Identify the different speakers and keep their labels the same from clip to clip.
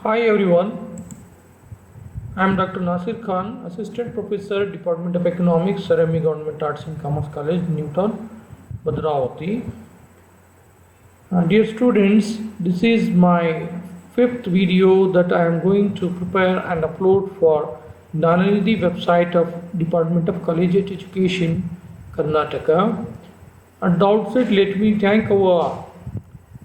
Speaker 1: Hi everyone, I am Dr. Nasir Khan, Assistant Professor, Department of Economics, Sarami Government Arts and Commerce College, Newton, Bhadravati. Dear students, this is my fifth video that I am going to prepare and upload for Dhananidhi website of Department of Collegiate Education, Karnataka. At the outset, let me thank our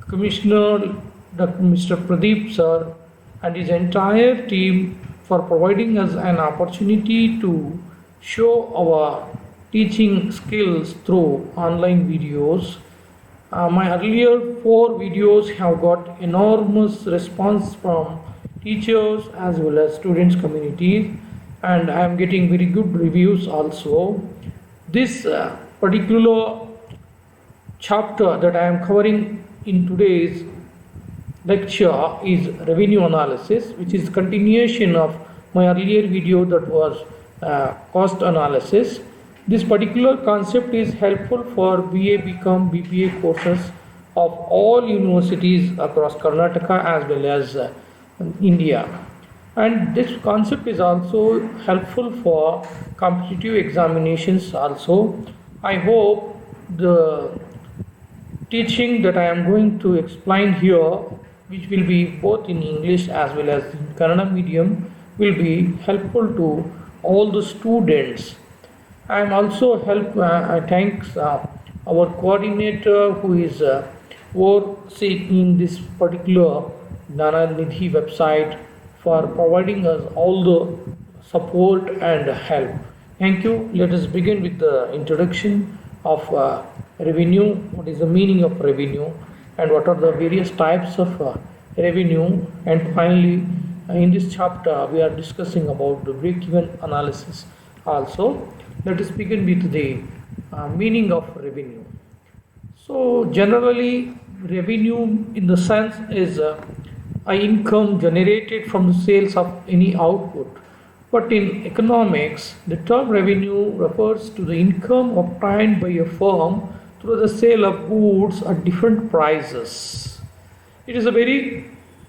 Speaker 1: Commissioner Dr. Mr. Pradeep sir and his entire team for providing us an opportunity to show our teaching skills through online videos. My earlier four videos have got enormous response from teachers as well as students communities, and I am getting very good reviews also. This particular chapter that I am covering in today's lecture is revenue analysis, which is continuation of my earlier video that was cost analysis. This particular concept is helpful for BA, BCom, BPA courses of all universities across Karnataka as well as India. And this concept is also helpful for competitive examinations also. I hope the teaching that I am going to explain here, which will be both in English as well as in Kannada medium, will be helpful to all the students. I am also thanks our coordinator who is overseeing this particular Dhananidhi website for providing us all the support and help. Thank you. Let us begin with the introduction of revenue. What is the meaning of revenue and what are the various types of revenue, and finally in this chapter we are discussing about the break-even analysis also. Let us begin with the meaning of revenue. So generally revenue in the sense is a income generated from the sales of any output, but in economics the term revenue refers to the income obtained by a firm through the sale of goods at different prices. It is a very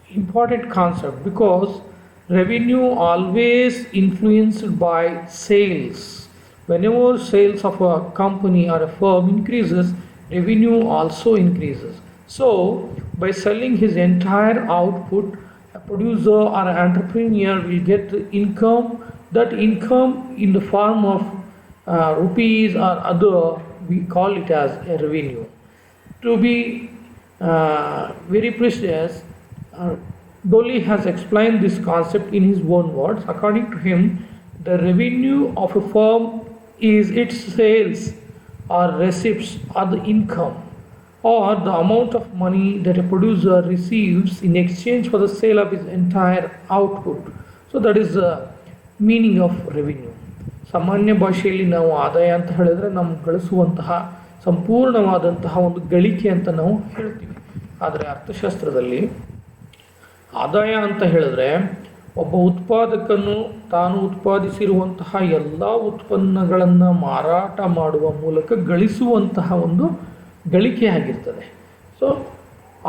Speaker 1: important concept because revenue always influenced by sales. Whenever sales of a company or a firm increases, revenue also increases. So by selling his entire output, a producer or an entrepreneur will get the income. That income in the form of rupees or other, we call it as a revenue. To be very precise, Dolly has explained this concept in his own words. According to him, the revenue of a firm is its sales or receipts or the income or the amount of money that a producer receives in exchange for the sale of his entire output. So that is the meaning of revenue. ಸಾಮಾನ್ಯ ಭಾಷೆಯಲ್ಲಿ ನಾವು ಆದಾಯ ಅಂತ ಹೇಳಿದ್ರೆ ನಮ್ಮ ಗಳಿಸುವಂತಹ ಸಂಪೂರ್ಣವಾದಂತಹ ಒಂದು ಗಳಿಕೆ ಅಂತ ನಾವು ಹೇಳ್ತೀವಿ. ಆದರೆ ಅರ್ಥಶಾಸ್ತ್ರದಲ್ಲಿ ಆದಾಯ ಅಂತ ಹೇಳಿದ್ರೆ ಒಬ್ಬ ಉತ್ಪಾದಕನು ತಾನು ಉತ್ಪಾದಿಸಿರುವಂತಹ ಎಲ್ಲ ಉತ್ಪನ್ನಗಳನ್ನು ಮಾರಾಟ ಮಾಡುವ ಮೂಲಕ ಗಳಿಸುವಂತಹ ಒಂದು ಗಳಿಕೆ ಆಗಿರ್ತದೆ. ಸೊ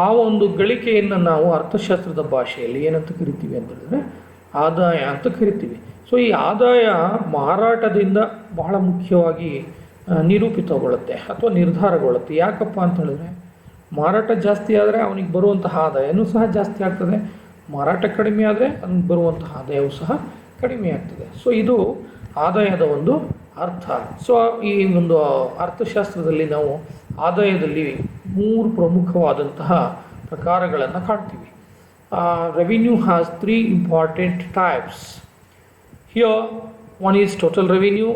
Speaker 1: ಆ ಒಂದು ಗಳಿಕೆಯನ್ನು ನಾವು ಅರ್ಥಶಾಸ್ತ್ರದ ಭಾಷೆಯಲ್ಲಿ ಏನಂತ ಕರಿತೀವಿ ಅಂತ ಹೇಳಿದ್ರೆ ಆದಾಯ ಅಂತ ಕರಿತೀವಿ. ಸೊ ಈ ಆದಾಯ ಮಾರಾಟದಿಂದ ಬಹಳ ಮುಖ್ಯವಾಗಿ ನಿರೂಪಿತಗೊಳ್ಳುತ್ತೆ ಅಥವಾ ನಿರ್ಧಾರಗೊಳ್ಳುತ್ತೆ. ಯಾಕಪ್ಪ ಅಂತ ಹೇಳಿದ್ರೆ ಮಾರಾಟ ಜಾಸ್ತಿ ಆದರೆ ಅವನಿಗೆ ಬರುವಂತಹ ಆದಾಯನೂ ಸಹ ಜಾಸ್ತಿ ಆಗ್ತದೆ, ಮಾರಾಟ ಕಡಿಮೆ ಆದರೆ ಅವನಿಗೆ ಬರುವಂತಹ ಆದಾಯವೂ ಸಹ ಕಡಿಮೆ ಆಗ್ತದೆ. ಸೊ ಇದು ಆದಾಯದ ಒಂದು ಅರ್ಥ. ಸೊ ಈ ಒಂದು ಅರ್ಥಶಾಸ್ತ್ರದಲ್ಲಿ ನಾವು ಆದಾಯದಲ್ಲಿ ಮೂರು ಪ್ರಮುಖವಾದಂತಹ ಪ್ರಕಾರಗಳನ್ನು ಕಾಣ್ತೀವಿ. Revenue has 3 important types. Here one is total revenue,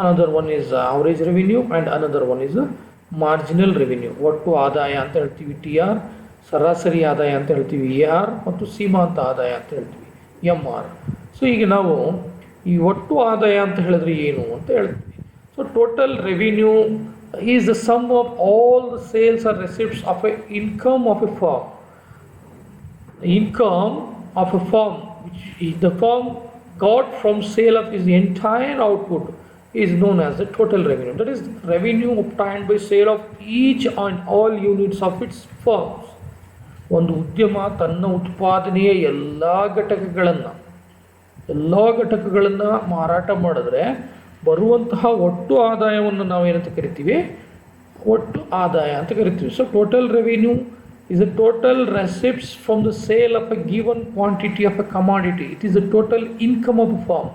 Speaker 1: another one is average revenue, and another one is marginal revenue. ಒಟ್ಟು ಆದಾಯ ಅಂತ ಹೇಳ್ತೀವಿ TR, ಸರಾಸರಿ ಆದಾಯ ಅಂತ ಹೇಳ್ತೀವಿ AR, ಮತ್ತು ಸೀಮಾಂತ ಆದಾಯ ಅಂತ ಹೇಳ್ತೀವಿ MR. ಸೊ ಈಗ ನಾವು ಈ ಒಟ್ಟು ಆದಾಯ ಅಂತ ಹೇಳಿದ್ರೆ ಏನು ಅಂತ ಹೇಳ್ತೀವಿ. So total revenue is the sum of all the sales or receipts of a income of a firm. Income of a firm which the firm got from sale of his entire output is known as the total revenue. That is revenue obtained by sale of each and all units of its firms. ಒಂದು ಉದ್ಯಮ ತನ್ನ ಉತ್ಪಾದನೆಯ ಎಲ್ಲ ಘಟಕಗಳನ್ನು ಮಾರಾಟ ಮಾಡಿದ್ರೆ ಬರುವಂತಹ ಒಟ್ಟು ಆದಾಯವನ್ನು ನಾವೇನಂತ ಕರಿತೀವಿ, ಒಟ್ಟು ಆದಾಯ ಅಂತ ಕರಿತೀವಿ. So total revenue is the total receipts from the sale of a given quantity of a commodity. It is the total income of a firm.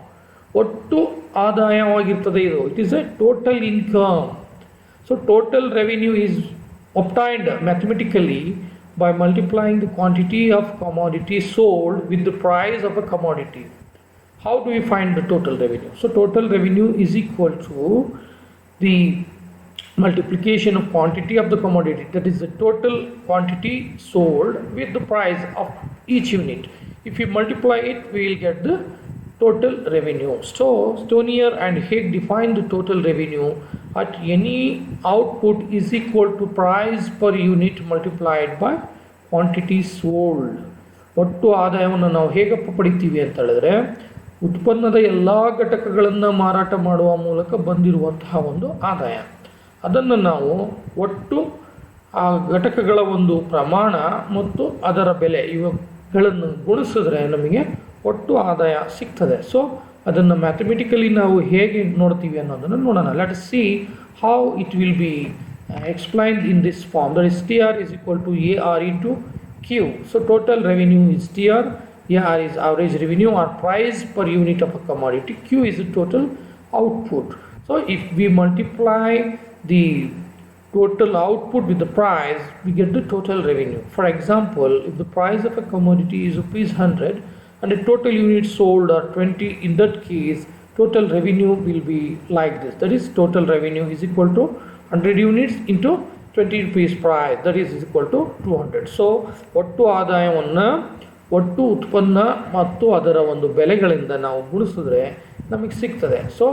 Speaker 1: ಒಟ್ಟು ಆದಾಯವಾಗಿರ್ತದೆ ಇದು. It is a total income. So total revenue is obtained mathematically by multiplying the quantity of commodity sold with the price of a commodity. How do we find the total revenue? So total revenue is equal to the multiplication of quantity of the commodity, that is the total quantity sold with the price of each unit. If we multiply it, we will get the total revenue. So Stonier and Haig define the total revenue at any output is equal to price per unit multiplied by quantity sold. ಒಟ್ಟು ಆದಾಯವನ್ನು ನಾವು ಹೇಗಪ್ಪ ಪಡಿತೀವಿ ಅಂತ ಹೇಳಿದ್ರೆ, ಉತ್ಪನ್ನದ ಎಲ್ಲ ಘಟಕಗಳನ್ನು ಮಾರಾಟ ಮಾಡುವ ಮೂಲಕ ಬಂದಿರುವಂತಹ ಒಂದು ಆದಾಯ, ಅದನ್ನು ನಾವು ಒಟ್ಟು ಆ ಘಟಕಗಳ ಒಂದು ಪ್ರಮಾಣ ಮತ್ತು ಅದರ ಬೆಲೆ ಇವುಗಳನ್ನು ಗುಣಿಸಿದ್ರೆ ನಮಗೆ ಒಟ್ಟು ಆದಾಯ ಸಿಗ್ತದೆ. ಸೊ ಅದನ್ನು ಮ್ಯಾಥಮೆಟಿಕಲಿ ನಾವು ಹೇಗೆ ನೋಡ್ತೀವಿ ಅನ್ನೋದನ್ನು ನೋಡೋಣ. Let us C how it will be explained in this form. That is TR is equal to AR into Q. So total revenue is TR, AR is average revenue or price per unit of a commodity, Q is the total output. So if we multiply the total output with the price, we get the total revenue. For example, if the price of a commodity is ₹100 and the total units sold are 20, in that case total revenue will be like this. That is total revenue is equal to 100 units into 20 rupees price, that is equal to 200. So ಒಟ್ಟು ಆದಾಯವನ್ನು ಒಟ್ಟು ಉತ್ಪನ್ನ ಮತ್ತು ಅದರ ಒಂದು ಬೆಲೆಗಳಿಂದ ನಾವು ಗುಣಿಸಿದ್ರೆ ನಮಗೆ ಸಿಗ್ತದೆ. ಸೊ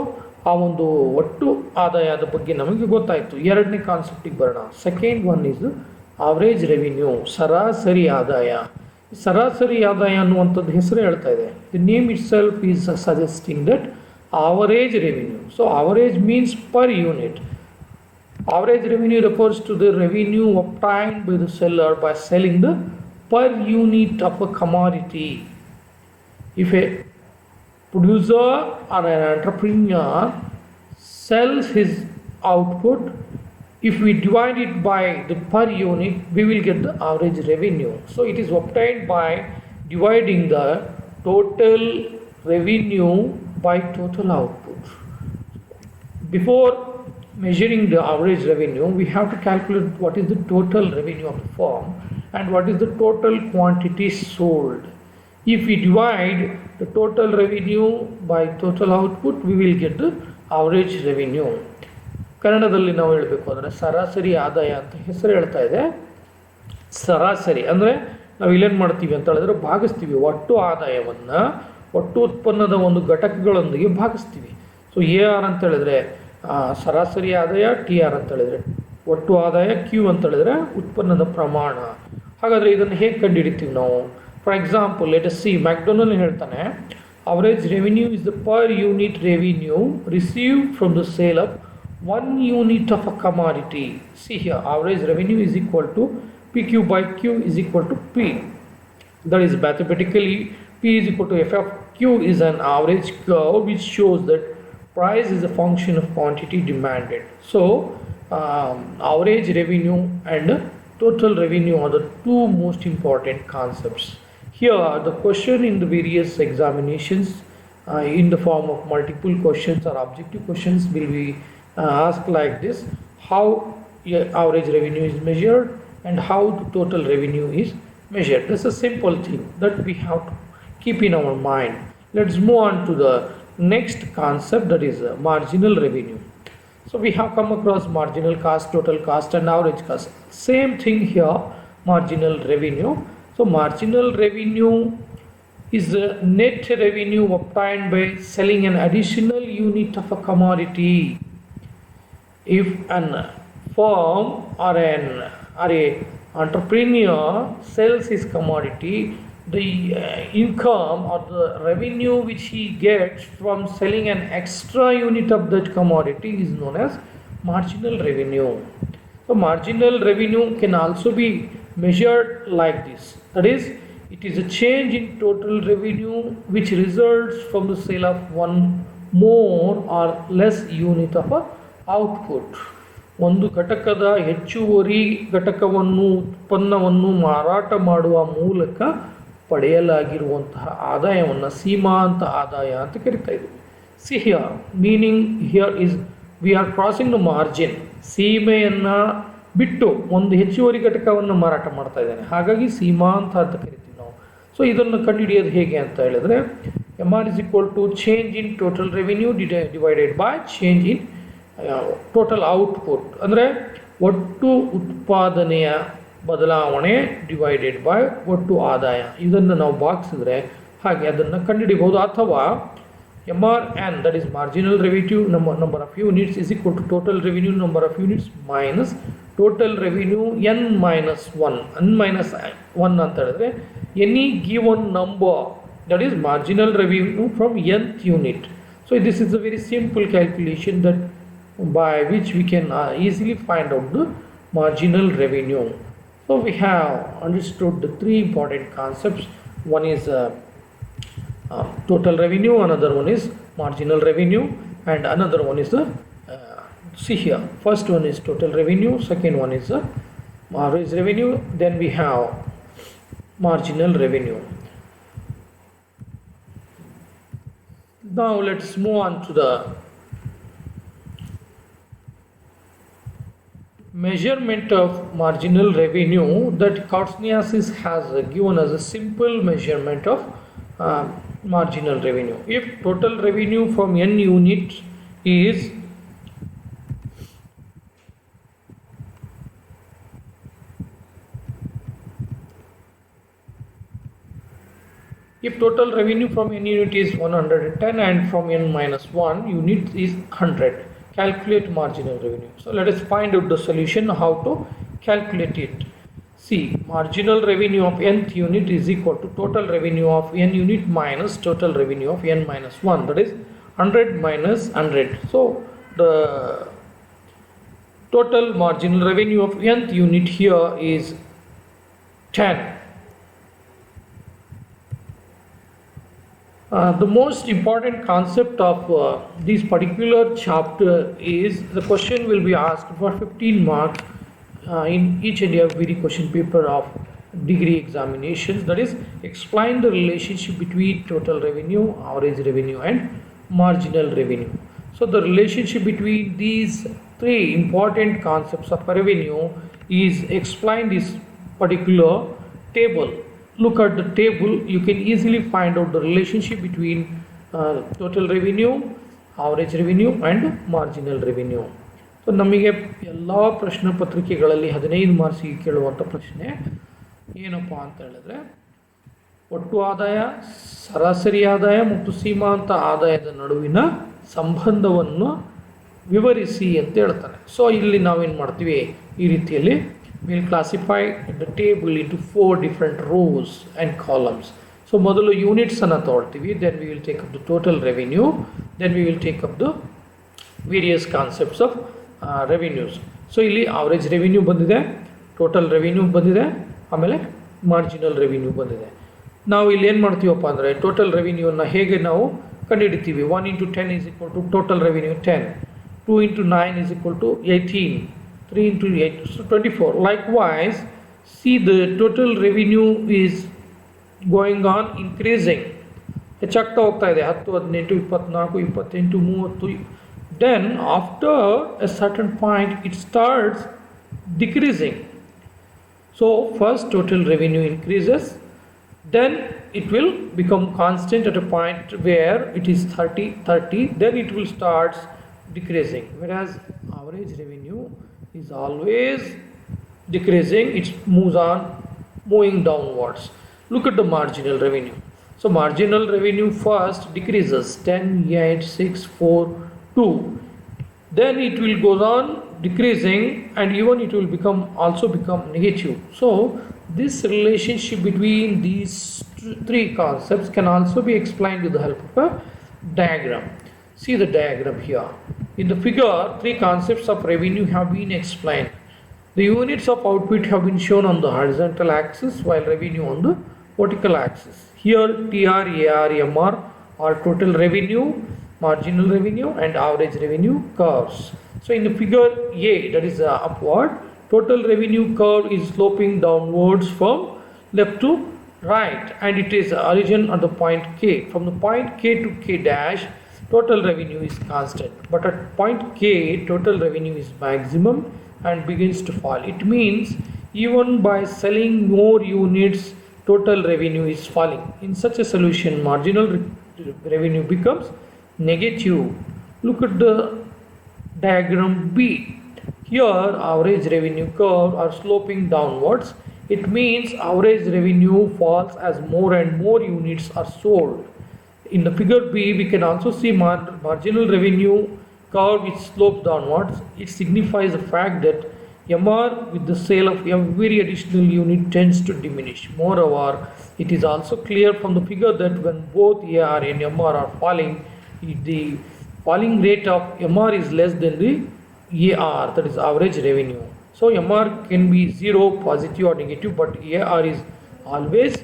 Speaker 1: ಆ ಒಂದು ಒಟ್ಟು ಆದಾಯದ ಬಗ್ಗೆ ನಮಗೆ ಗೊತ್ತಾಯಿತು. ಎರಡನೇ ಕಾನ್ಸೆಪ್ಟಿಗೆ ಬರೋಣ. Second one is average revenue, ಸರಾಸರಿ ಆದಾಯ. ಸರಾಸರಿ ಆದಾಯ ಅನ್ನುವಂಥದ್ದು ಹೆಸರು ಹೇಳ್ತಾ ಇದೆ. The name it self is suggesting that average revenue. So average means per unit. Average revenue refers to the revenue obtained by the seller by selling the per unit of a commodity. If a producer or an entrepreneur sells his output, if we divide it by the per unit, we will get the average revenue. So it is obtained by dividing the total revenue by total output. Before measuring the average revenue, we have to calculate what is the total revenue of the firm and what is the total quantity sold. If we divide the total revenue by total output, we will get the average revenue. ಕನ್ನಡದಲ್ಲಿ ನಾವು ಹೇಳಬೇಕು ಅಂದರೆ ಸರಾಸರಿ ಆದಾಯ ಅಂತ ಹೆಸರು ಹೇಳ್ತಾ ಇದೆ. ಸರಾಸರಿ ಅಂದರೆ ನಾವು ಇಲ್ಲೇನು ಮಾಡ್ತೀವಿ ಅಂತ ಹೇಳಿದ್ರೆ ಭಾಗಿಸ್ತೀವಿ. ಒಟ್ಟು ಆದಾಯವನ್ನು ಒಟ್ಟು ಉತ್ಪನ್ನದ ಒಂದು ಘಟಕಗಳೊಂದಿಗೆ ಭಾಗಿಸ್ತೀವಿ. ಸೊ AR ಅಂತ ಹೇಳಿದ್ರೆ ಸರಾಸರಿ ಆದಾಯ, TR ಅಂತ ಹೇಳಿದ್ರೆ ಒಟ್ಟು ಆದಾಯ, Q ಅಂತ ಹೇಳಿದ್ರೆ ಉತ್ಪನ್ನದ ಪ್ರಮಾಣ. ಹಾಗಾದರೆ ಇದನ್ನು ಹೇಗೆ ಕಂಡುಹಿಡಿತೀವಿ ನಾವು? For example let us C, McDonald ಹೇಳ್ತಾನೆ average revenue is the per unit revenue received from the sale of 1 unit of a commodity. See here, average revenue is equal to PQ by Q is equal to P. That is mathematically P is equal to F of Q is an average curve which shows that price is a function of quantity demanded. So average revenue and total revenue are the two most important concepts. Here the question in the various examinations in the form of multiple questions or objective questions will be asked like this: how average revenue is measured and how the total revenue is measured. This is a simple thing that we have to keep in our mind. Let's move on to the next concept, that is marginal revenue. So we have come across marginal cost, total cost and average cost. Same thing here, marginal revenue. So marginal revenue is the net revenue obtained by selling an additional unit of a commodity. If an firm or a entrepreneur sells his commodity, the income or the revenue which he gets from selling an extra unit of that commodity is known as marginal revenue. So marginal revenue can also be measured like this. That is, it is a change in total revenue which results from the sale of one more or less unit of a output. ಒಂದು ಘಟಕದ ಹೆಚ್ಚುವರಿ ಘಟಕವನ್ನು ಉತ್ಪನ್ನವನ್ನು ಮಾರಾಟ ಮಾಡುವ ಮೂಲಕ ಪಡೆಯಲಾಗಿರುವಂತಹ ಆದಾಯವನ್ನು ಸೀಮಾಂತ ಆದಾಯ ಅಂತ ಕರಿತಾ ಇದ್ದೀವಿ. See here meaning here is we are crossing the margin. ಸೀಮೆಯನ್ನು ಬಿಟ್ಟು ಒಂದು ಹೆಚ್ಚುವರಿ ಘಟಕವನ್ನು ಮಾರಾಟ ಮಾಡ್ತಾ ಇದ್ದಾನೆ, ಹಾಗಾಗಿ ಸೀಮಾಂತ ಅಂತ ಕರಿತೀವಿ ನಾವು. ಸೊ ಇದನ್ನು ಕಂಡುಹಿಡಿಯೋದು ಹೇಗೆ ಅಂತ ಹೇಳಿದ್ರೆ MR is equal to change in total revenue divided by change in total output, ಅಂದರೆ ಒಟ್ಟು ಉತ್ಪಾದನೆಯ ಬದಲಾವಣೆ ಡಿವೈಡೆಡ್ ಬೈ ಒಟ್ಟು ಆದಾಯ. ಇದನ್ನು ನಾವು ಭಾಗಿಸಿದ್ರೆ ಹಾಗೆ ಅದನ್ನು ಕಂಡುಹಿಡಿಬಹುದು. ಅಥವಾ MRN, that is marginal revenue number of units, is equal to total revenue number of units minus total revenue n minus 1. n minus 1 ಅಂತ ಹೇಳಿದ್ರೆ any given number, that is marginal revenue from nth unit. So this is a very simple calculation that by which we can easily find out the marginal revenue. So we have understood the three important concepts. One is total revenue, another one is marginal revenue, and another one is the see here, first one is total revenue, second one is average revenue, then we have marginal revenue. Now let's move on to the measurement of marginal revenue that Kotsniasis has given as a simple measurement of marginal revenue. If total revenue from n unit is if total revenue from n unit is 110 and from n minus 1 unit is 100, calculate marginal revenue. So let us find out the solution, how to calculate it. See, marginal revenue of nth unit is equal to total revenue of n unit minus total revenue of n minus 1, that is 100 minus 100. So the total marginal revenue of nth unit here is 10. The most important concept of this particular chapter is the question will be asked for 15 marks in each and every question paper of degree examinations. That is, explain the relationship between total revenue, average revenue, and marginal revenue. So the relationship between these three important concepts of revenue is explained in this particular table. Look at the table, you can easily find out the relationship between total revenue, average revenue, and marginal revenue. So ನಮಗೆ ಎಲ್ಲ ಪ್ರಶ್ನೆ ಪತ್ರಿಕೆಗಳಲ್ಲಿ 15 ಮಾರ್ಕ್ಸಿಗೆ ಕೇಳುವಂಥ ಪ್ರಶ್ನೆ ಏನಪ್ಪ ಅಂತ ಹೇಳಿದ್ರೆ, ಒಟ್ಟು ಆದಾಯ, ಸರಾಸರಿ ಆದಾಯ ಮತ್ತು ಸೀಮಾಂತ ಆದಾಯದ ನಡುವಿನ ಸಂಬಂಧವನ್ನು ವಿವರಿಸಿ ಅಂತ ಹೇಳ್ತಾನೆ. ಸೊ ಇಲ್ಲಿ ನಾವೇನು ಮಾಡ್ತೀವಿ, ಈ ರೀತಿಯಲ್ಲಿ we'll classify the table into 4 different rows and columns. So ಮೊದಲು units ಅನ್ನು ತಗೊಳ್ತೀವಿ, then we will take up the total revenue, then we will take up the various concepts of revenues. So ಇಲ್ಲಿ average revenue ಬಂದಿದೆ, total revenue ಬಂದಿದೆ, ಆಮೇಲೆ marginal revenue ಬಂದಿದೆ. ನಾವು ಇಲ್ಲಿ ಏನು ಮಾಡ್ತೀವಪ್ಪ ಅಂದರೆ ಟೋಟಲ್ ರೆವಿನ್ಯೂವನ್ನು ಹೇಗೆ ನಾವು ಕಂಡುಹಿಡಿತೀವಿ. 1 into 10 is equal to total revenue 10, 2 into 9 is equal to 18, 3 into 8, so 24. Likewise, see the total revenue is going on increasing. ಹೆಚ್ಚಾಗ್ತಾ ಹೋಗ್ತಾ ಇದೆ, 10, 18, 24, 28, 30. Then after a certain point it starts decreasing. So first total revenue increases, then it will become constant at a point where it is 30, then it will start decreasing. Whereas average revenue is always decreasing, it moves on moving downwards. Look at the marginal revenue. So marginal revenue first decreases 10, 8, 6, 4, 2. Then it will go on decreasing and even it will also become negative. So this relationship between these three concepts can also be explained with the help of a diagram. See the diagram here. In the figure, 3 concepts of revenue have been explained. The units of output have been shown on the horizontal axis while revenue on the vertical axis. Here TR, AR, MR are total revenue, marginal revenue and average revenue curves. So in the figure A, that is upward, total revenue curve is sloping downwards from left to right, and it is origin at the point K. From the point K to K dash, total revenue is constant, but at point K, total revenue is maximum and begins to fall. It means even by selling more units, total revenue is falling. In such a solution, marginal revenue becomes negative. Look at the diagram B. Here, average revenue curve are sloping downwards. It means average revenue falls as more and more units are sold. In the figure B, we can also see marginal revenue curve which slopes downwards. It signifies the fact that MR with the sale of every additional unit tends to diminish. Moreover, it is also clear from the figure that when both AR and MR are falling, the falling rate of MR is less than the AR, that is average revenue. So MR can be 0, positive or negative, but AR is always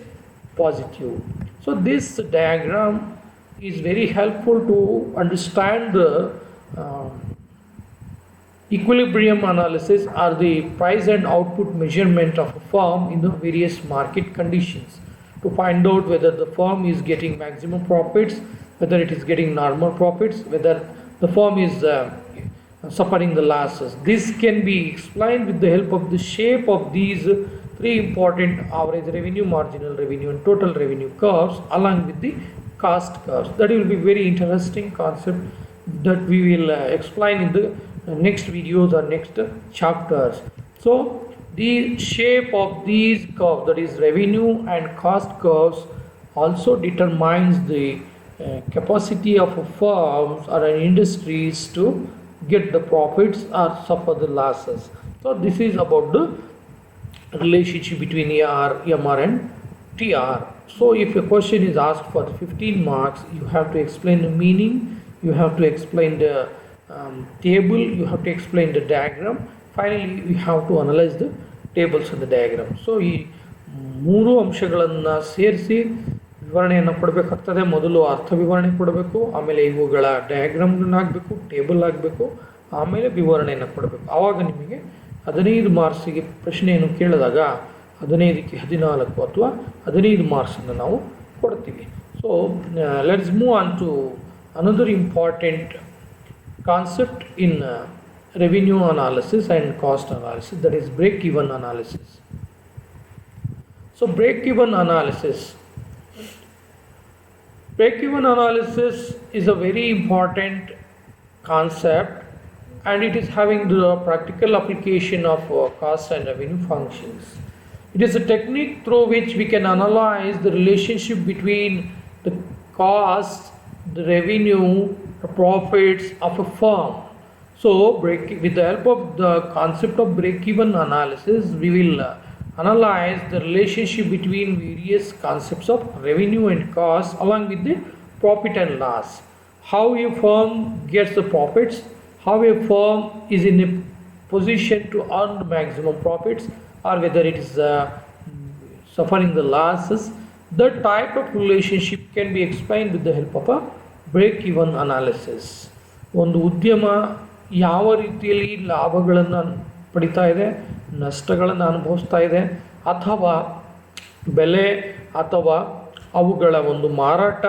Speaker 1: positive. So this diagram is very helpful to understand the equilibrium analysis, or the price and output measurement of a firm in the various market conditions, to find out whether the firm is getting maximum profits, whether it is getting normal profits, whether the firm is suffering the losses. This can be explained with the help of the shape of these three important average revenue, marginal revenue and total revenue curves, along with the cost curves. That will be very interesting concept that we will explain in the next videos or next chapters. So the shape of these curves, that is revenue and cost curves, also determines the capacity of firms or industries to get the profits or suffer the losses. So this is about the relationship between AR, MR and TR. So if a question is asked for 15 marks, you have to explain the meaning, you have to explain the table, you have to explain the diagram, finally you have to analyze the tables and the diagram. So ಈ ಮೂರು ಅಂಶಗಳನ್ನು ಸೇರಿಸಿ ವಿವರಣೆಯನ್ನು ಕೊಡಬೇಕಾಗ್ತದೆ. ಮೊದಲು ಅರ್ಥ ವಿವರಣೆ ಕೊಡಬೇಕು, ಆಮೇಲೆ ಇವುಗಳ ಡಯಾಗ್ರಾಮ್ಗಳನ್ನ ಹಾಕಬೇಕು, ಟೇಬಲ್ ಹಾಕಬೇಕು, ಆಮೇಲೆ ವಿವರಣೆಯನ್ನು ಕೊಡಬೇಕು. ಆವಾಗ ನಿಮಗೆ 15 ಮಾರ್ಕ್ಸಿಗೆ ಪ್ರಶ್ನೆಯನ್ನು ಕೇಳಿದಾಗ 15ಕ್ಕೆ 14 ಅಥವಾ 15 ಮಾರ್ಕ್ಸನ್ನು ನಾವು ಕೊಡ್ತೀವಿ. So let's move on to another important concept in revenue analysis and cost analysis, that is break-even analysis. So break-even analysis is a very important concept, and it is having the practical application of cost and revenue functions. It is a technique through which we can analyze the relationship between the cost, the revenue, the profits of a firm. So with the help of the concept of break-even analysis, we will analyze the relationship between various concepts of revenue and cost along with the profit and loss. How a firm gets the profits, how a firm is in a position to earn the maximum profits, or whether it is suffering the losses. That type of relationship can be explained with the help of a break-even analysis. ಒಂದು ಉದ್ಯಮ ಯಾವ ರೀತಿಯಲ್ಲಿ ಲಾಭಗಳನ್ನು ಪಡಿತಾ ಇದೆ, ನಷ್ಟಗಳನ್ನು ಅನುಭವಿಸ್ತಾ ಇದೆ, ಅಥವಾ ಬೆಲೆ ಅಥವಾ ಅವುಗಳ ಒಂದು ಮಾರಾಟ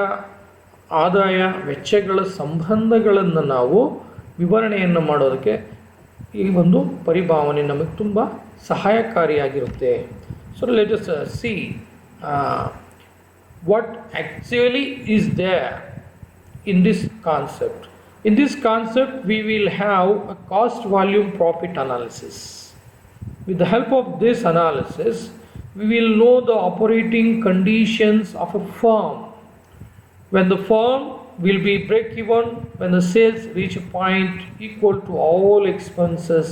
Speaker 1: ಆದಾಯ ವೆಚ್ಚಗಳ ಸಂಬಂಧಗಳನ್ನು ನಾವು ವಿವರಣೆಯನ್ನು ಮಾಡೋದಕ್ಕೆ ಈ ಒಂದು ಪರಿಭಾವನೆ ನಮಗೆ ತುಂಬ ಸಹಾಯಕಾರಿಯಾಗಿರುತ್ತೆ. So let us see what actually is there in this concept. In this concept, we will have a cost volume profit analysis. With the help of this analysis, we will know the operating conditions of a firm. When the firm will be break even, when the sales reach a point equal to all expenses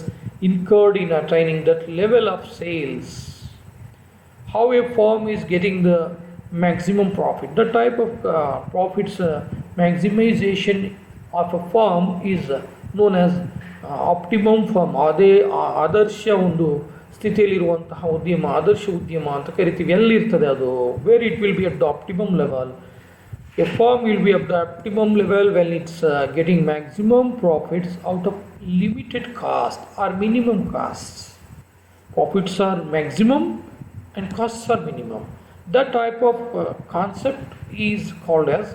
Speaker 1: incurred in attaining that level of sales. How a firm is getting the maximum profit. The type of profits maximization of a firm is known as optimum firm. ಅದೇ ಆದರ್ಶ ಒಂದು ಸ್ಥಿತಿಯಲ್ಲಿರುವಂತಹ ಉದ್ಯಮ ಆದರ್ಶ ಉದ್ಯಮ ಅಂತ ಕರಿತೀವಿ. ಎಲ್ಲಿರ್ತದೆ ಅದು? Where it will be at the optimum level. A firm will be at the optimum level when it's getting maximum profits out of limited cost or minimum costs. Profits are maximum and costs are minimum. That type of concept is called as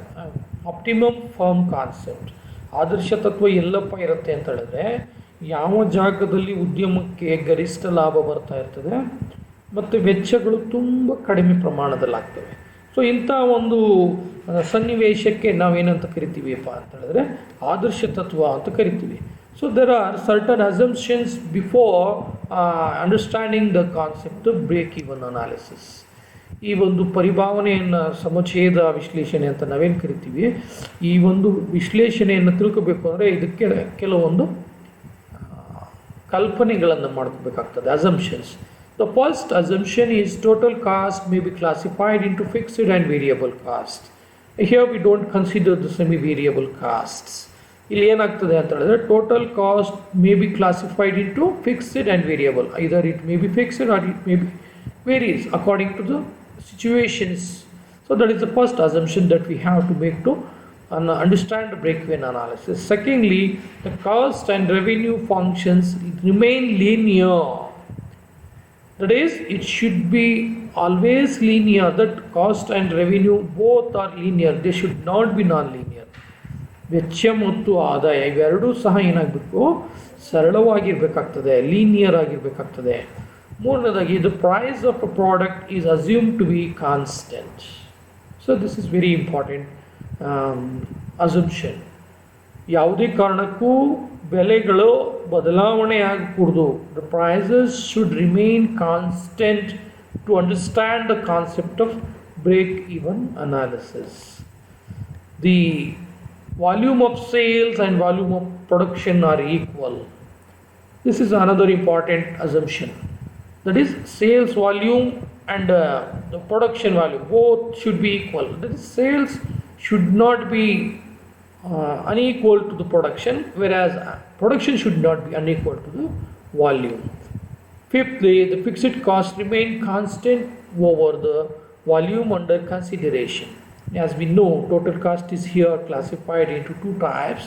Speaker 1: optimum firm concept. ಆದರ್ಶ ತತ್ವ ಎಲ್ಲಪ್ಪ ಇರುತ್ತೆ ಅಂತ ಹೇಳಿದ್ರೆ, ಯಾವ ಜಾಗದಲ್ಲಿ ಉದ್ಯಮಕ್ಕೆ ಗರಿಷ್ಠ ಲಾಭ ಬರ್ತಾ ಇರ್ತದೆ ಮತ್ತು ವೆಚ್ಚಗಳು ತುಂಬ ಕಡಿಮೆ ಪ್ರಮಾಣದಲ್ಲಿ ಆಗ್ತವೆ. ಸೊ ಇಂಥ ಒಂದು ಸನ್ನಿವೇಶಕ್ಕೆ ನಾವೇನಂತ ಕರಿತೀವಿಪ್ಪ ಅಂತ ಹೇಳಿದ್ರೆ ಆದರ್ಶ ತತ್ವ ಅಂತ ಕರಿತೀವಿ. So there are certain assumptions before understanding the concept of break even analysis. ಈ ಒಂದು ಪರಿಭಾವನೆಯನ್ನು ಸಮಛೇದ ವಿಶ್ಲೇಷಣೆ ಅಂತ ನಾವೇನು ಕರಿತೀವಿ, ಈ ಒಂದು ವಿಶ್ಲೇಷಣೆಯನ್ನು ತಿಳ್ಕೋಬೇಕು ಅಂದರೆ ಇದಕ್ಕೆ ಕೆಲವೊಂದು ಕಲ್ಪನೆಗಳನ್ನು ಮಾಡ್ಕೋಬೇಕಾಗ್ತದೆ, assumptions. The first assumption is total cost may be classified into fixed and variable cost. Here we don't consider the semi-variable costs. ಇಲ್ಲಿ ಏನಾಗ್ತದೆ ಅಂತ ಹೇಳಿದ್ರೆ, total cost may be classified into fixed and variable. Either it may be fixed or it may be varies according to the situations. So that is the first assumption that we have to make to understand the break-even analysis. Secondly, the cost and revenue functions remain linear. That is, it should be always linear, that cost and revenue both are linear, they should not be non-linear. ವೆಚ್ಚ ಮತ್ತು ಆದಾಯ ಇವೆರಡೂ ಸಹ ಏನಾಗಬೇಕು, ಸರಳವಾಗಿರಬೇಕಾಗ್ತದೆ, linear ಆಗಿರಬೇಕಾಗ್ತದೆ. ಮೂರನೇದಾಗಿ, the price of a product is assumed to be constant. So this is very important assumption. ಯಾವುದೇ ಕಾರಣಕ್ಕೂ ಬೆಲೆಗಳು ಬದಲಾವಣೆ ಆಗಕೂಡದು. The prices should remain constant to understand the concept of break even analysis. The volume of sales and volume of production are equal. This is another important assumption. That is, sales volume and the production volume both should be equal. That is, sales should not be unequal to the production, whereas production should not be unequal to the volume. Fifthly, the fixed costs remain constant over the volume under consideration. As we know, total cost is here classified into two types,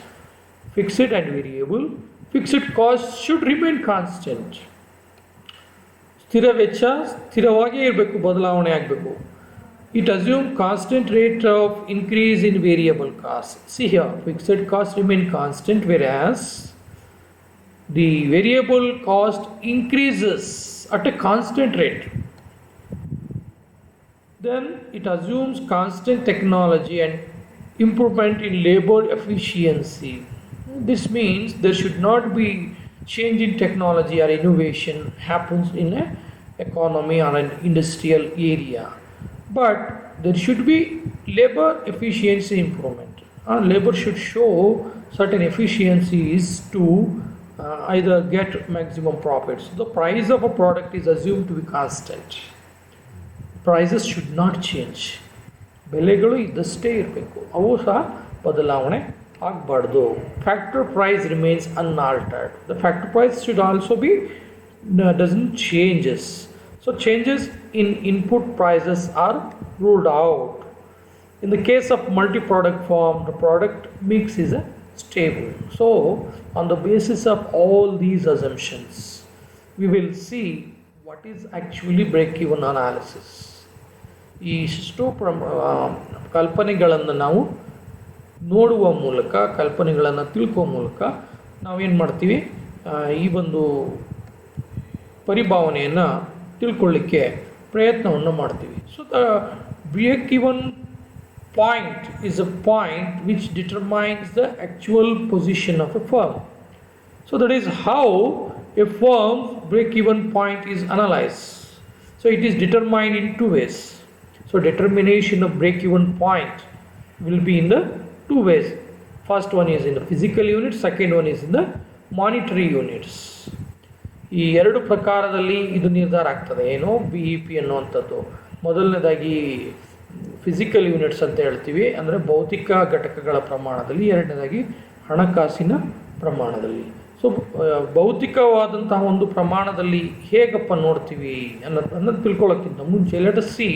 Speaker 1: fixed and variable. Fixed costs should remain constant. ಸ್ಥಿರ ವೆಚ್ಚ ಸ್ಥಿರವಾಗೇ ಇರಬೇಕು, ಬದಲಾವಣೆ ಆಗಬೇಕು. It assumes constant rate of increase in variable costs. See here, fixed costs remain constant, whereas the variable cost increases at a constant rate. Then it assumes constant technology and improvement in labor efficiency. This means there should not be change in technology or innovation happens in an economy or an industrial area, but there should be labor efficiency improvement. Labor should show certain efficiencies to either get maximum profits. The price of a product is assumed to be constant. Prices should not change. ಬೆಲೆಗಳು ಇದ್ದಷ್ಟೇ ಇರಬೇಕು, ಅವು ಸಹ ಬದಲಾವಣೆ ಆಗಬಾರ್ದು. Factor price remains unaltered. The factor price should also be doesn't changes. So changes in input prices are ruled out. In the case of multi-product firm, the product mix is stable. So on the basis of all these assumptions, we will see what is actually break-even analysis. ಇಷ್ಟು ಕಲ್ಪನೆಗಳನ್ನು ನಾವು ನೋಡುವ ಮೂಲಕ, ಕಲ್ಪನೆಗಳನ್ನು ತಿಳ್ಕೋ ಮೂಲಕ ನಾವೇನು ಮಾಡ್ತೀವಿ, ಈ ಒಂದು ಪರಿಭಾವನೆಯನ್ನು ತಿಳ್ಕೊಳ್ಳಿಕ್ಕೆ ಪ್ರಯತ್ನವನ್ನು ಮಾಡ್ತೀವಿ. So the break even point is a point which determines the actual position of a firm. So that is how a firm's break-even point is analyzed. So it is determined in two ways. So determination of break-even point will be in the two ways. First one is in the physical units, second one is in the monetary units. ಈ ಎರಡು ಪ್ರಕಾರದಲ್ಲಿ ಇದು ನಿರ್ಧಾರ ಆಗ್ತದೆ. ಏನು BEP ಅನ್ನುವಂಥದ್ದು ಮೊದಲನೇದಾಗಿ physical units ಅಂತ ಹೇಳ್ತೀವಿ, ಅಂದರೆ ಭೌತಿಕ ಘಟಕಗಳ ಪ್ರಮಾಣದಲ್ಲಿ. ಎರಡನೇದಾಗಿ ಹಣಕಾಸಿನ ಪ್ರಮಾಣದಲ್ಲಿ. ಸೊ ಭೌತಿಕವಾದಂತಹ ಒಂದು ಪ್ರಮಾಣದಲ್ಲಿ ಹೇಗಪ್ಪ ನೋಡ್ತೀವಿ ಅನ್ನೋದು ತಿಳ್ಕೊಳ್ಳೋಕ್ಕಿಂತ ಮುಂಚೆ let us C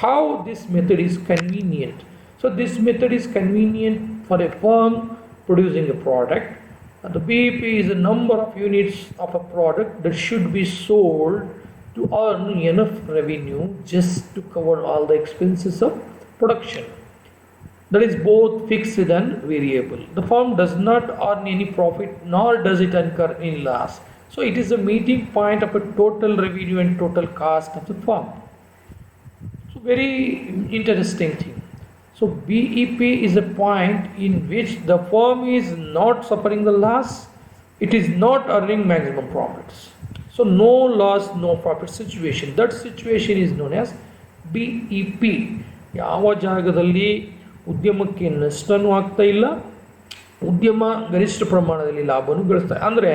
Speaker 1: how this method is convenient. So this method is convenient for A firm producing a product. The BEP is a number of units of a product that should be sold to earn enough revenue just to cover all the expenses of production. That is both fixed and variable. The firm does not earn any profit nor does it incur any loss. So it is a meeting point of a total revenue and total cost of the firm. So very interesting thing. So BEP is a point in which the firm is not suffering the loss, it is not earning maximum profits. So no loss, no profit situation. That situation is known as BEP. ಯಾವ ಜಾಗದಲ್ಲಿ ಉದ್ಯಮಕ್ಕೆ ನಷ್ಟನೂ ಆಗ್ತಾ ಇಲ್ಲ, ಉದ್ಯಮ ಗರಿಷ್ಠ ಪ್ರಮಾಣದಲ್ಲಿ ಲಾಭನೂ ಗಳಿಸ್ತಾ, ಅಂದರೆ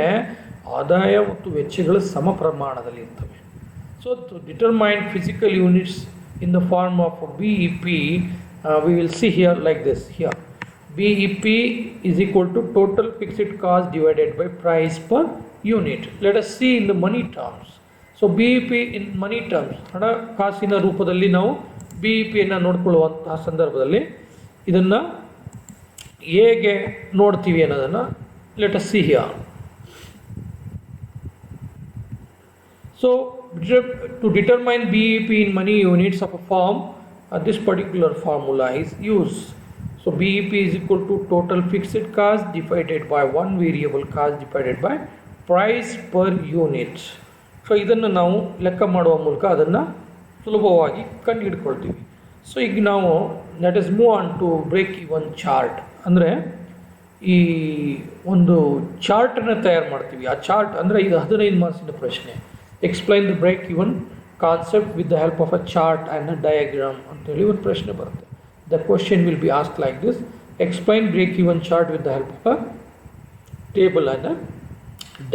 Speaker 1: ಆದಾಯ ಮತ್ತು ವೆಚ್ಚಗಳು ಸಮ ಪ್ರಮಾಣದಲ್ಲಿ ಇರ್ತವೆ. So to determine physical units in the form of BEP, we will see here like this. Here BEP is equal to total fixed cost divided by price per unit. Let us see in the money terms. So BEP in money terms, ಹಣಕಾಸಿನ ರೂಪದಲ್ಲಿ ನಾವು BEP ಅನ್ನು ನೋಡ್ಕೊಳ್ಳುವಂತಹ ಸಂದರ್ಭದಲ್ಲಿ ಇದನ್ನು ಹೇಗೆ ನೋಡ್ತೀವಿ ಅನ್ನೋದನ್ನು let us see here. So to determine BEP in money units of a firm, this particular formula is used. So BEP is equal to total fixed cost divided by one variable cost divided by price per unit. So ಇದನ್ನು ನಾವು ಲೆಕ್ಕ ಮಾಡುವ ಮೂಲಕ ಅದನ್ನು ಸುಲಭವಾಗಿ ಕಂಡುಹಿಡ್ಕೊಳ್ತೀವಿ. So ಈಗ ನಾವು let us move on to break even chart. ಅಂದರೆ ಈ ಒಂದು ಚಾರ್ಟನ್ನು ತಯಾರು ಮಾಡ್ತೀವಿ. ಆ ಚಾರ್ಟ್ ಅಂದರೆ ಇದು 15 ಮಾರ್ಕ್ಸಿನ ಪ್ರಶ್ನೆ. Explain the break even concept with the help of a chart and a diagram ಅಂತೇಳಿ ಒಂದು ಪ್ರಶ್ನೆ ಬರುತ್ತೆ. The question will be asked like this: explain break-even chart with the help of a table and a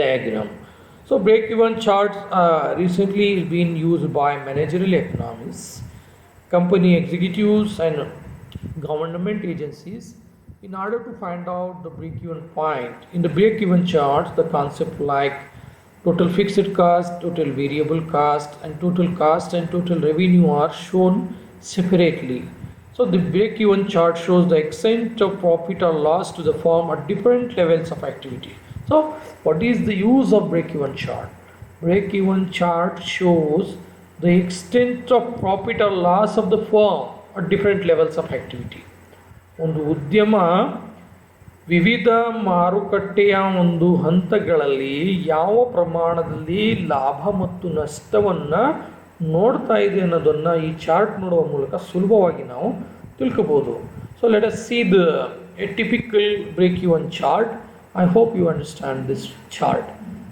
Speaker 1: diagram. So break-even charts recently is being used by managerial economists, company executives and government agencies in order to find out the break-even point. In the break-even charts, the concept like total fixed cost, total variable cost and total revenue are shown separately. So the break-even chart shows the extent of profit or loss to the firm at different levels of activity. So what is the use of break-even chart? Break-even chart shows the extent of profit or loss of the firm at different levels of activity. ಒಂದು ಉದ್ಯಮ ವಿವಿಧ ಮಾರುಕಟ್ಟೆಯ ಒಂದು ಹಂತಗಳಲ್ಲಿ ಯಾವ ಪ್ರಮಾಣದಲ್ಲಿ ಲಾಭ ಮತ್ತು ನಷ್ಟವನ್ನು ನೋಡ್ತಾ ಇದೆ ಅನ್ನೋದನ್ನು ಈ ಚಾರ್ಟ್ ನೋಡುವ ಮೂಲಕ ಸುಲಭವಾಗಿ ನಾವು ತಿಳ್ಕೋಬೋದು. So let us see the a typical break even chart. I hope you understand this chart.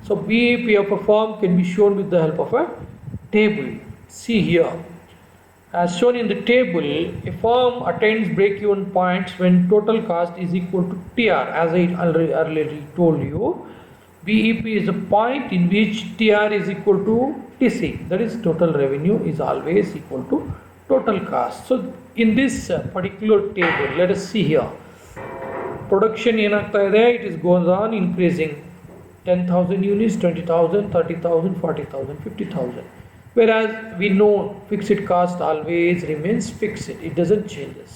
Speaker 1: So BEP of a firm can be shown with the help of a table. See here. As shown in the table, a firm attains break-even points when total cost is equal to TR. As I earlier told you, BEP is a point in which TR is equal to TC. That is, total revenue is always equal to total cost. So in this particular table, let us see here. Production ಏನಾಗ್ತಾ ಇದೆ, it is goes on increasing. 10,000 units, 20,000, 30,000, 40,000, 50,000. Whereas we know fixed cost always remains fixed, it doesn't changes.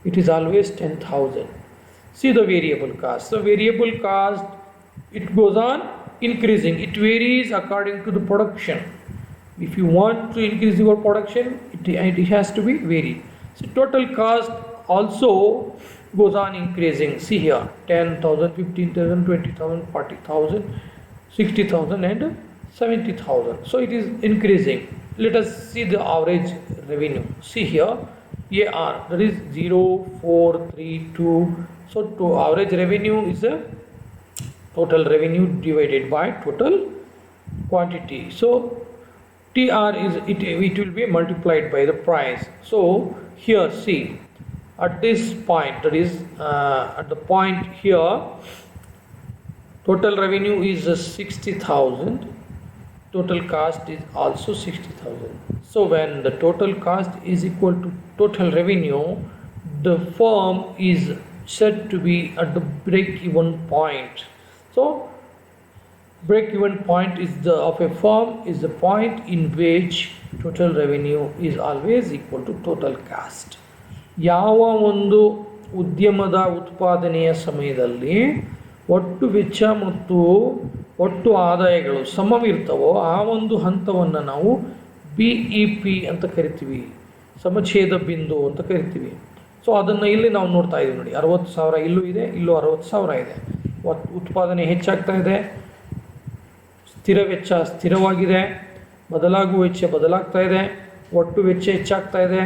Speaker 1: It is always 10,000. See the variable cost. So variable cost, it goes on increasing. It varies according to the production. If you want to increase your production, it has to be varied. So total cost also goes on increasing. See here, 10,000, 15,000, 20,000, 40,000, 60,000 and 70,000. So it is increasing. Let us see the average revenue. See here, AR, that is 0,432. So to average revenue is a total revenue divided by total quantity. So TR is it will be multiplied by the price. So here see, at this point, that is at the point here, total revenue is 60,000. Total cost is also 60,000. So when the total cost is equal to total revenue, the firm is said to be at the break-even point. So break-even point is the of a firm is the point in which total revenue is always equal to total cost. ಯಾವ ಒಂದು ಉದ್ಯಮದ ಉತ್ಪಾದನೆಯ ಸಮಯದಲ್ಲಿ ಒಟ್ಟು ವೆಚ್ಚ ಮತ್ತು ಒಟ್ಟು ಆದಾಯಗಳು ಸಮವಿರ್ತವೋ ಆ ಒಂದು ಹಂತವನ್ನು ನಾವು BEP ಅಂತ ಕರಿತೀವಿ, ಸಮಛೇದ ಬಿಂದು ಅಂತ ಕರಿತೀವಿ. ಸೊ ಅದನ್ನು ಇಲ್ಲಿ ನಾವು ನೋಡ್ತಾ ಇದ್ದೀವಿ ನೋಡಿ, 60,000 ಇಲ್ಲೂ ಇದೆ, ಇಲ್ಲೂ 60,000 ಇದೆ. ಉತ್ಪಾದನೆ ಹೆಚ್ಚಾಗ್ತಾ ಇದೆ, ಸ್ಥಿರ ವೆಚ್ಚ ಸ್ಥಿರವಾಗಿದೆ, ಬದಲಾಗುವ ವೆಚ್ಚ ಬದಲಾಗ್ತಾ ಇದೆ, ಒಟ್ಟು ವೆಚ್ಚ ಹೆಚ್ಚಾಗ್ತಾ ಇದೆ,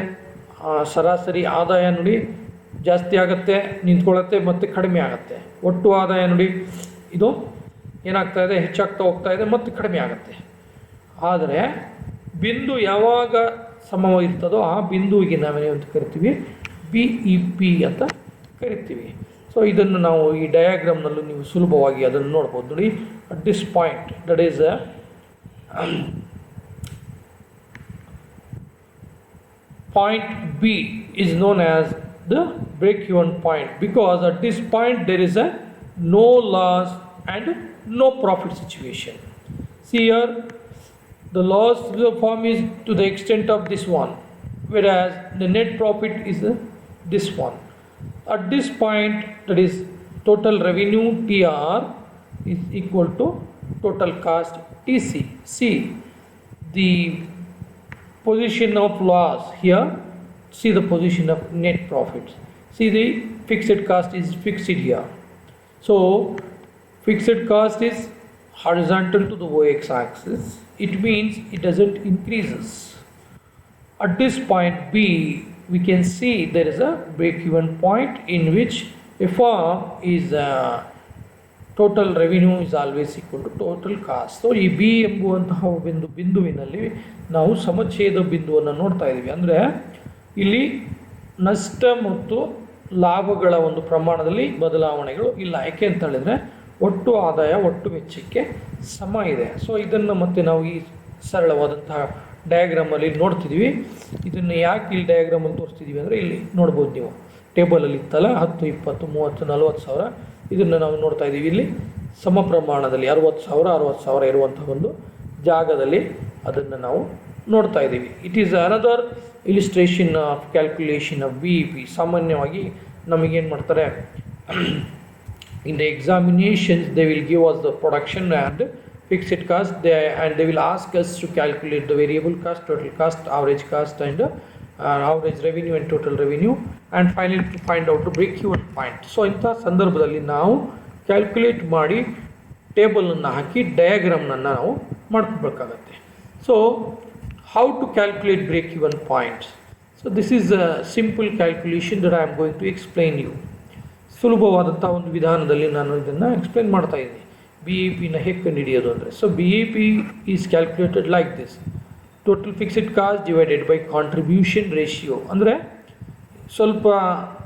Speaker 1: ಸರಾಸರಿ ಆದಾಯ ನೋಡಿ ಜಾಸ್ತಿ ಆಗುತ್ತೆ, ನಿಂತ್ಕೊಳ್ಳುತ್ತೆ ಮತ್ತು ಕಡಿಮೆ ಆಗುತ್ತೆ. ಒಟ್ಟು ಆದಾಯ ನೋಡಿ ಇದು ಏನಾಗ್ತಾ ಇದೆ, ಹೆಚ್ಚಾಗ್ತಾ ಹೋಗ್ತಾ ಇದೆ ಮತ್ತು ಕಡಿಮೆ ಆಗುತ್ತೆ. ಆದರೆ ಬಿಂದು ಯಾವಾಗ ಸಮವಾಗಿರ್ತದೋ ಆ ಬಿಂದುವಿಗೆ ನಾವೇನು ಅಂತ ಕರಿತೀವಿ, BEP ಅಂತ ಕರಿತೀವಿ. ಸೊ ಇದನ್ನು ನಾವು ಈ ಡಯಾಗ್ರಾಮ್ನಲ್ಲೂ ನೀವು ಸುಲಭವಾಗಿ ಅದನ್ನು ನೋಡ್ಬೋದು ನೋಡಿ. At this point that is point B is known as the break-even point, because at this point there is a no loss and no profit situation. See here, the loss to the firm is to the extent of this one, whereas the net profit is this one. At this point, that is total revenue TR is equal to total cost TC. See the position of loss here, see the position of net profit. See the fixed cost is fixed here. So fixed cost is horizontal to the OX axis. It means it doesn't increases. At this point B, we can see there is a break-even point in which a firm is total revenue is always equal to total cost. So ಈ B ಎಂಬುವಂತಹ ಬಿಂದುವಿನಲ್ಲಿ ನಾವು ಸಮಛೇದ ಬಿಂದುವನ್ನು ನೋಡ್ತಾ ಇದ್ದೀವಿ. ಅಂದರೆ ಇಲ್ಲಿ ನಷ್ಟ ಮತ್ತು ಲಾಭಗಳ ಒಂದು ಪ್ರಮಾಣದಲ್ಲಿ ಬದಲಾವಣೆಗಳು ಇಲ್ಲ. ಯಾಕೆ ಅಂತ ಹೇಳಿದ್ರೆ ಒಟ್ಟು ಆದಾಯ ಒಟ್ಟು ವೆಚ್ಚಕ್ಕೆ ಸಮ ಇದೆ. ಸೊ ಇದನ್ನು ಮತ್ತೆ ನಾವು ಈ ಸರಳವಾದಂತಹ ಡಯಾಗ್ರಾಮಲ್ಲಿ ನೋಡ್ತಿದ್ದೀವಿ. ಇದನ್ನು ಯಾಕೆ ಇಲ್ಲಿ ಡಯಾಗ್ರಾಮಲ್ಲಿ ತೋರಿಸ್ತಿದ್ದೀವಿ ಅಂದರೆ ಇಲ್ಲಿ ನೋಡ್ಬೋದು ನೀವು, ಟೇಬಲಲ್ಲಿ ಇತ್ತಲ್ಲ 10, 20, 30, 40,000 ಇದನ್ನು ನಾವು ನೋಡ್ತಾ ಇದ್ದೀವಿ. ಇಲ್ಲಿ ಸಮ ಪ್ರಮಾಣದಲ್ಲಿ 60,000 ಇರುವಂಥ ಒಂದು ಜಾಗದಲ್ಲಿ ಅದನ್ನು ನಾವು ನೋಡ್ತಾ ಇದ್ದೀವಿ. It is another illustration of calculation of BEP. ಸಾಮಾನ್ಯವಾಗಿ ನಮಗೇನು ಮಾಡ್ತಾರೆ, in the examinations they will give us the production and fixed cost and they will ask us to calculate the variable cost, total cost, average cost and average revenue and total revenue, and finally to find out the break-even point. So ಇಂಥ ಸಂದರ್ಭದಲ್ಲಿ ನಾವು calculate ಮಾಡಿ ಟೇಬಲನ್ನು ಹಾಕಿ ಡಯಾಗ್ರಾಮ್ನನ್ನು ನಾವು ಮಾಡ್ಕೋಬೇಕಾಗತ್ತೆ. So how to calculate break-even point? So this is a simple calculation that I am going to explain you. ಸುಲಭವಾದಂಥ ಒಂದು ವಿಧಾನದಲ್ಲಿ ನಾನು ಇದನ್ನು ಎಕ್ಸ್ಪ್ಲೈನ್ ಮಾಡ್ತಾ ಇದ್ದೀನಿ. BEPನ ಹೇಗೆ ಕಂಡುಹಿಡಿಯೋದು ಅಂದರೆ, so BEP is calculated like this: total fixed cost divided by contribution ratio. ಅಂದರೆ ಸ್ವಲ್ಪ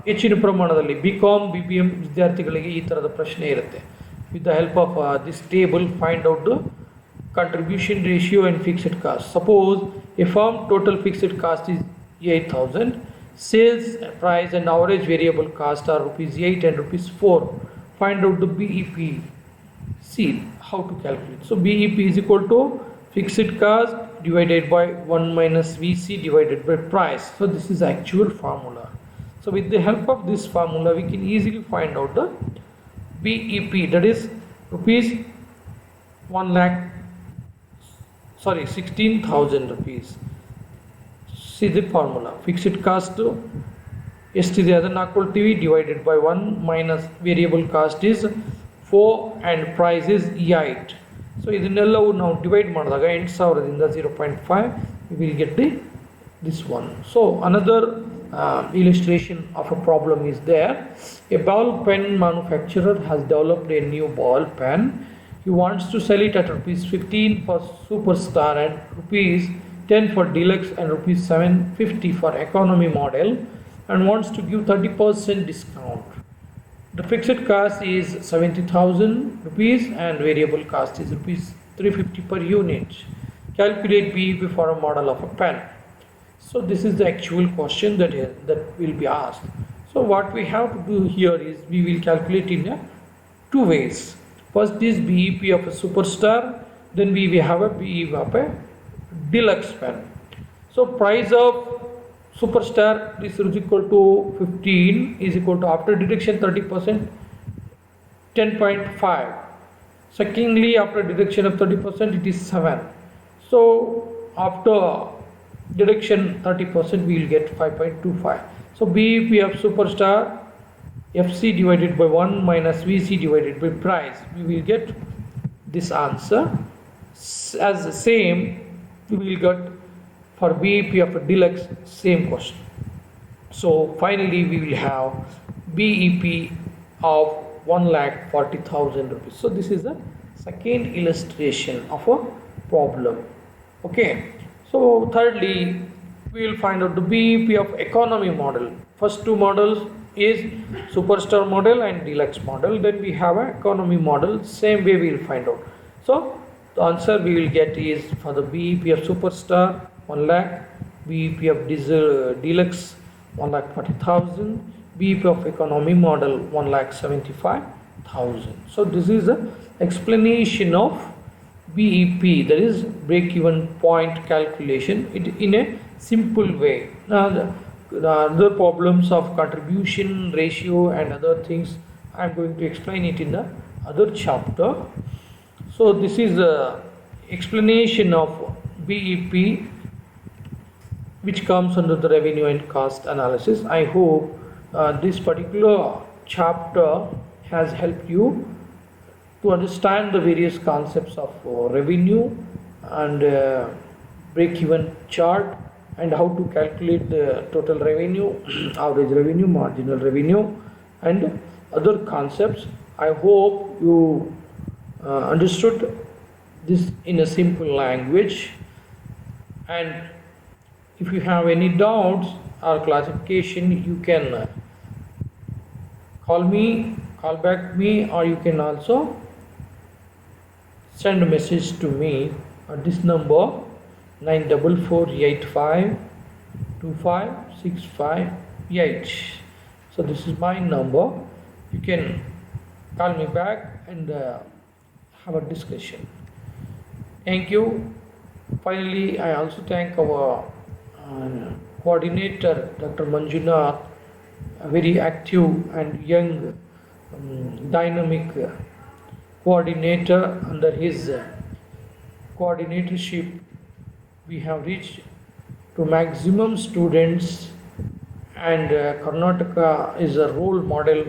Speaker 1: ಹೆಚ್ಚಿನ ಪ್ರಮಾಣದಲ್ಲಿ BCom BBM ವಿದ್ಯಾರ್ಥಿಗಳಿಗೆ ಈ ಥರದ ಪ್ರಶ್ನೆ ಇರುತ್ತೆ. With the help of this table find out the contribution ratio and fixed cost. Suppose a firm total fixed cost is 8,000, sales price and average variable cost are ₹8 and ₹4. Find out the BEP. See how to calculate. So BEP is equal to fixed cost divided by 1 minus VC divided by price. So this is actual formula. So with the help of this formula we can easily find out the BEP, that is rupees 16,000 rupees. See the formula: fixed cost ಎಷ್ಟಿದೆ ಅದನ್ನು ಹಾಕ್ಕೊಳ್ತೀವಿ, divided by 1 minus variable cost is 4 and price is 8. So ಇದನ್ನೆಲ್ಲವೂ ನಾವು ಡಿವೈಡ್ ಮಾಡಿದಾಗ 8,000ದಿಂದ 0.5 we will get this one. So another illustration of a problem is there. A ball pen manufacturer has developed a new ball pen. He wants to sell it at ₹15 for Superstar and ₹10 for Deluxe and ₹750 for Economy model, and wants to give 30% discount. The fixed cost is ₹70,000 and variable cost is ₹350 per unit. Calculate BEP for a model of a pen. So this is the actual question that will be asked. So what we have to do here is we will calculate in two ways. First is BEP of a superstar, then we have a BEP of a deluxe pen. So price of superstar is equal to 15 is equal to after deduction 30% 10.5. Secondly, after deduction of 30% it is 7. So after deduction 30% we will get 5.25. So BEP of superstar FC divided by 1 minus VC divided by price, we will get this answer. As the same we will get for BEP of a deluxe, same question. So finally we will have BEP of 1,40,000 rupees. So this is the second illustration of a problem. Okay. So thirdly we will find out the BEP of economy model. First two models is superstar model and deluxe model. Then we have an economy model. Same way we will find out. So the answer we will get is for the BEP of superstar 1 lakh, BEP of deluxe 1,40,000, BEP of economy model 1,75,000. So this is the explanation of BEP, that is break even point calculation, it in a simple way. Now the other problems of contribution ratio and other things I am going to explain it in the other chapter. So this is the explanation of BEP which comes under the revenue and cost analysis. I hope this particular chapter has helped you to understand the various concepts of revenue and break-even chart and how to calculate the total revenue, average revenue, marginal revenue and other concepts. I hope you understood this in a simple language, and if you have any doubts or classification you can call back me, or you can also send a message to me at this number 94485256558. So this is my number. You can call me back and have a discussion. Thank you. Finally, I also thank our coordinator Dr. Manjunath, a very active and young dynamic coordinator. Under his coordinatorship we have reached to maximum students, and Karnataka is a role model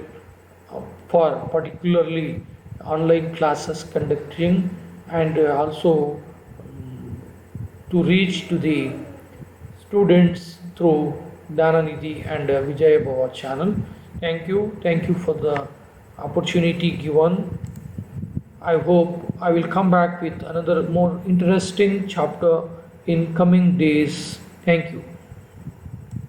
Speaker 1: for particularly online classes conducting, and also to reach to the students through Dhananidhi and Vijaya Bhava channel. Thank you for the opportunity given. I hope I will come back with another more interesting chapter in coming days. Thank you.